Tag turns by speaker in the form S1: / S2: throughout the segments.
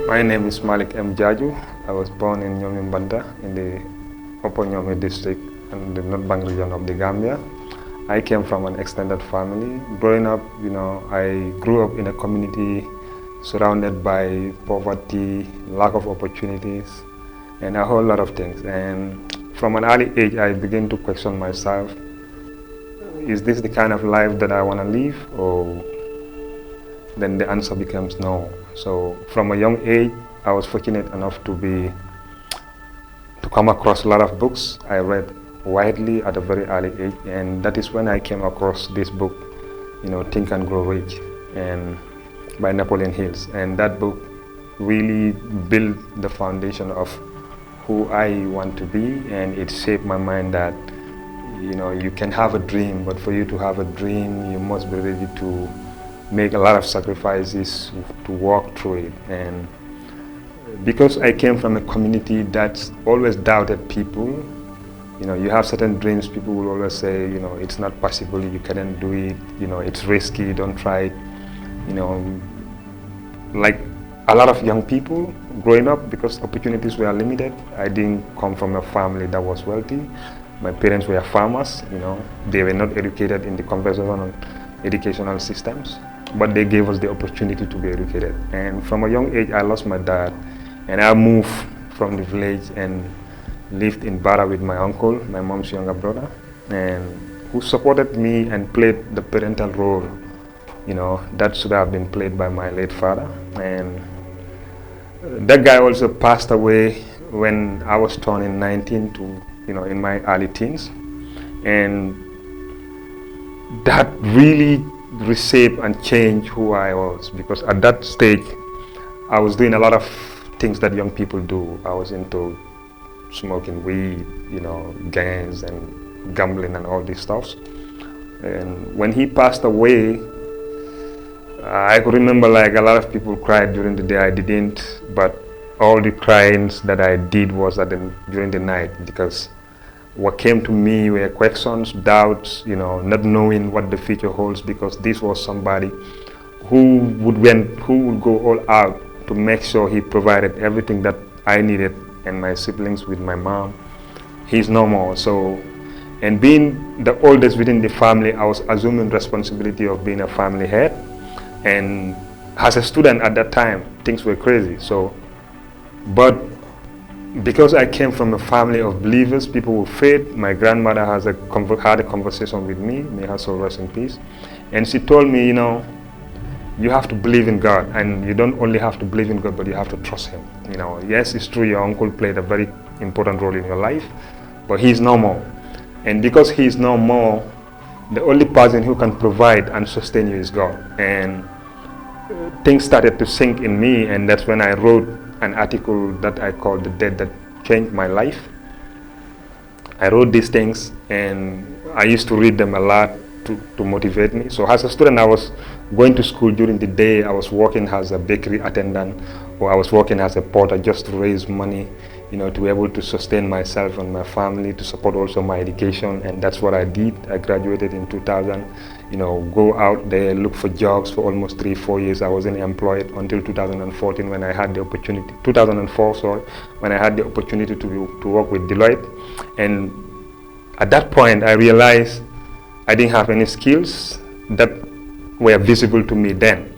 S1: My name is Malik M. Jaju. I was born in Nyomi in the Upper Nyomi district and the North Bank region of the Gambia. I came from an extended family. Growing up, I grew up in a community surrounded by poverty, lack of opportunities, and a whole lot of things. And from an early age, I began to question myself, is this the kind of life that I want to live? Or then the answer becomes no. So from a young age, I was fortunate enough to come across a lot of books. I read widely at a very early age, and that is when I came across this book, Think and Grow Rich, and by Napoleon Hills. And that book really built the foundation of who I want to be, and it shaped my mind that you can have a dream, but for you to have a dream, you must be ready to make a lot of sacrifices to walk through it. And because I came from a community that's always doubted people, you have certain dreams, people will always say, it's not possible, you can't do it, it's risky, don't try it. Like a lot of young people growing up, because opportunities were limited. I didn't come from a family that was wealthy. My parents were farmers, they were not educated in the conventional educational systems, but they gave us the opportunity to be educated. And from a young age, I lost my dad, and I moved from the village and lived in Bara with my uncle, my mom's younger brother, and who supported me and played the parental role, that should have been played by my late father. And that guy also passed away when I was turning 19 to, in my early teens. And that really reshaped and changed who I was, because at that stage I was doing a lot of things that young people do. I was into smoking weed, gangs and gambling and all these stuff. And when he passed away, I could remember like a lot of people cried during the day. I didn't, but all the cryings that I did was during the night, because what came to me were questions, doubts, not knowing what the future holds, because this was somebody who would go all out to make sure he provided everything that I needed and my siblings with my mom. He's no more. So, and being the oldest within the family, I was assuming responsibility of being a family head. And as a student at that time, things were crazy. So, but because I came from a family of believers, people with faith, my grandmother had a conversation with me, may her soul rest in peace, and she told me, you have to believe in God, and you don't only have to believe in God, but you have to trust Him. Yes, it's true, your uncle played a very important role in your life, but he's no more. And because he's no more, the only person who can provide and sustain you is God. And things started to sink in me, and that's when I wrote an article that I called The Debt That Changed My Life. I wrote these things, and I used to read them a lot to motivate me. So as a student, I was going to school during the day. I was working as a bakery attendant, or I was working as a porter just to raise money, to be able to sustain myself and my family, to support also my education. And that's what I did. I graduated in 2000, go out there, look for jobs for almost 3-4 years. I wasn't employed until 2014 when I had the opportunity, 2004, sorry, when I had the opportunity to work with Deloitte. And at that point, I realized I didn't have any skills that were visible to me then.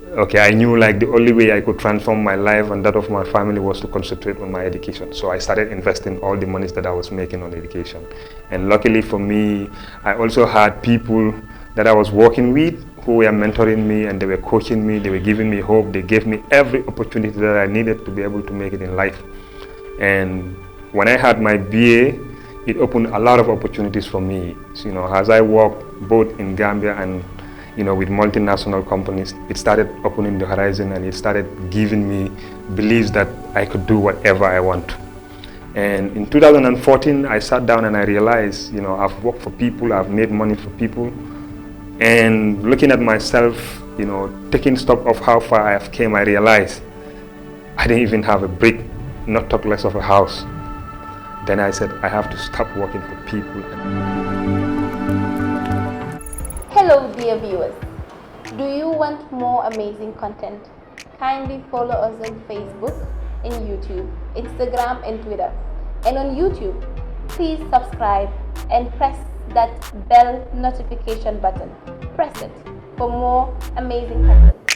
S1: Okay, I knew like the only way I could transform my life and that of my family was to concentrate on my education. So I started investing all the monies that I was making on education. And luckily for me, I also had people that I was working with who were mentoring me, and they were coaching me, they were giving me hope, they gave me every opportunity that I needed to be able to make it in life. And when I had my BA, it opened a lot of opportunities for me. So, as I worked both in Gambia and with multinational companies, it started opening the horizon, and it started giving me beliefs that I could do whatever I want. And in 2014, I sat down and I realized, I've worked for people, I've made money for people, and looking at myself, taking stock of how far I have came, I realized I didn't even have a brick, not talk less of a house. Then I said, I have to stop working for people.
S2: Hello dear viewers, do you want more amazing content? Kindly follow us on Facebook and YouTube, Instagram and Twitter. And on YouTube, please subscribe and press that bell notification button. Press it for more amazing content.